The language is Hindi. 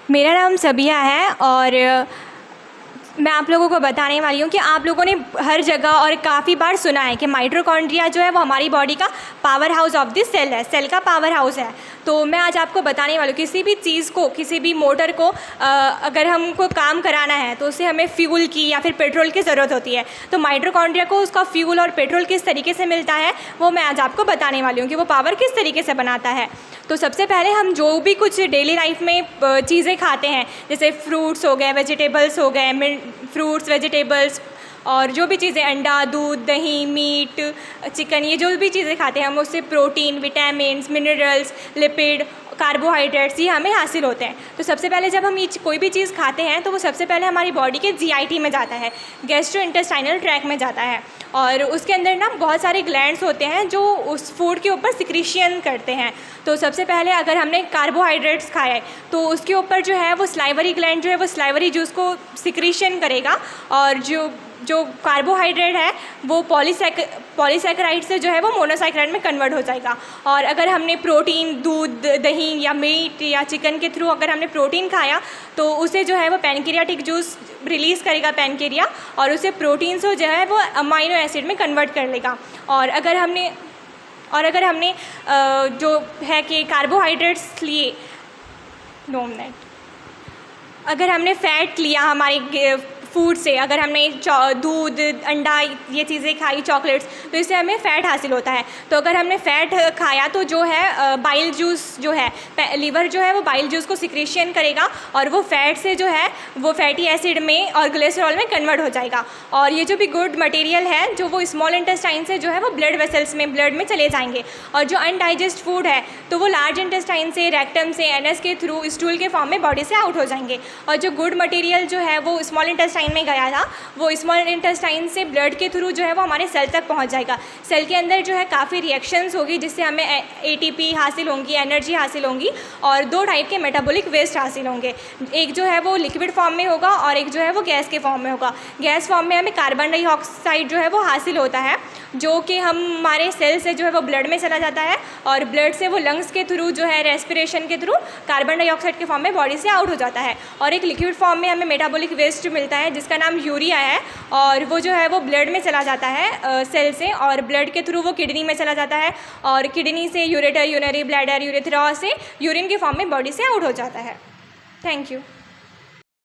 मेरा नाम सबिया है और मैं आप लोगों को बताने वाली हूँ कि आप लोगों ने हर जगह और काफ़ी बार सुना है कि माइटोकॉन्ड्रिया जो है वो हमारी बॉडी का power house of the cell है, सेल का पावर हाउस है। तो मैं आज आपको बताने वाली हूँ किसी भी चीज़ को, किसी भी मोटर को अगर हमको काम कराना है तो उससे हमें फ्यूल की या फिर पेट्रोल की ज़रूरत होती है। तो माइटोकॉन्ड्रिया को उसका फ्यूल और पेट्रोल किस तरीके से मिलता है वो मैं आज आपको बताने वाली हूँ कि वो पावर किस तरीके से बनाता है। तो सबसे पहले हम जो भी कुछ डेली लाइफ में चीज़ें खाते हैं, जैसे फ्रूट्स हो गए, वेजिटेबल्स हो गए, फ्रूट्स वेजिटेबल्स और जो भी चीज़ें अंडा, दूध, दही, मीट, चिकन, ये जो भी चीज़ें खाते हैं हम उससे protein, vitamins, minerals, lipid, carbohydrates ये हमें हासिल होते हैं। तो सबसे पहले जब हम ये कोई भी चीज़ खाते हैं तो वो सबसे पहले हमारी बॉडी के GIT में जाता है, गैस्ट्रोइंटेस्टाइनल ट्रैक्ट में जाता है और उसके अंदर ना बहुत सारे ग्लैंड्स होते हैं जो उस फूड के ऊपर सिक्रीशन करते हैं। तो सबसे पहले अगर हमने कार्बोहाइड्रेट्स खाए तो उसके ऊपर जो है वो स्लाइवरी ग्लैंड जो है वो स्लाइवरी जूस को सिक्रीशन करेगा और जो कार्बोहाइड्रेट है वो पॉलीसैकेराइड से जो है वो मोनोसैकेराइड में कन्वर्ट हो जाएगा। और अगर हमने प्रोटीन, दूध, दही या मीट या चिकन के थ्रू अगर हमने प्रोटीन खाया तो उसे जो है वो पैनक्रियाटिक जूस रिलीज़ करेगा पैनक्रिया और उसे प्रोटीन से जो है वो अमाइनो एसिड में कन्वर्ट कर लेगा। और अगर हमने जो है कि कार्बोहाइड्रेट्स लिए अगर हमने फ़ैट लिया हमारे फूड से, अगर हमने दूध, अंडा ये चीज़ें खाई, चॉकलेट्स, तो इससे हमें फ़ैट हासिल होता है। तो अगर हमने फ़ैट खाया तो जो है बाइल जूस जो है, लीवर जो है वो बाइल जूस को सिक्रीशन करेगा और वो फ़ैट से जो है वो फैटी एसिड में और ग्लिसरॉल में कन्वर्ट हो जाएगा। और ये जो भी गुड मटेरियल है जो वो स्मॉल इंटेस्टाइन से जो है वो ब्लड वेसल्स में, ब्लड में चले जाएंगे। और जो अनडाइजेस्ट फूड है तो वो लार्ज इंटेस्टाइन से, रेक्टम से, एनएस के थ्रू स्टूल के फॉर्म में बॉडी से आउट हो जाएंगे। और जो गुड मटेरियल जो है वो स्मॉल इंटेस्टाइन में गया था वो स्मॉल इंटेस्टाइन से ब्लड के थ्रू जो है वो हमारे सेल तक पहुंच जाएगा। सेल के अंदर जो है काफ़ी रिएक्शंस होगी जिससे हमें ATP हासिल होंगी, एनर्जी हासिल होंगी और 2 टाइप के मेटाबॉलिक वेस्ट हासिल होंगे। एक जो है वो लिक्विड फॉर्म में होगा और एक जो है वो गैस के फॉर्म में होगा। गैस फॉर्म में हमें कार्बन डाइऑक्साइड जो है वो हासिल होता है जो कि हमारे सेल से जो है वो ब्लड में चला जाता है और ब्लड से वो लंग्स के थ्रू जो है रेस्पिरेशन के थ्रू कार्बन डाइऑक्साइड के फॉर्म में बॉडी से आउट हो जाता है। और एक लिक्विड फॉर्म में हमें मेटाबॉलिक वेस्ट मिलता है जिसका नाम यूरिया है और वो जो है वो ब्लड में चला जाता है सेल से और ब्लड के थ्रू वो किडनी में चला जाता है और किडनी से यूरेटर, यूरिनरी ब्लैडर, यूरेथ्रा से यूरिन के फॉर्म में बॉडी से आउट हो जाता है। Thank you.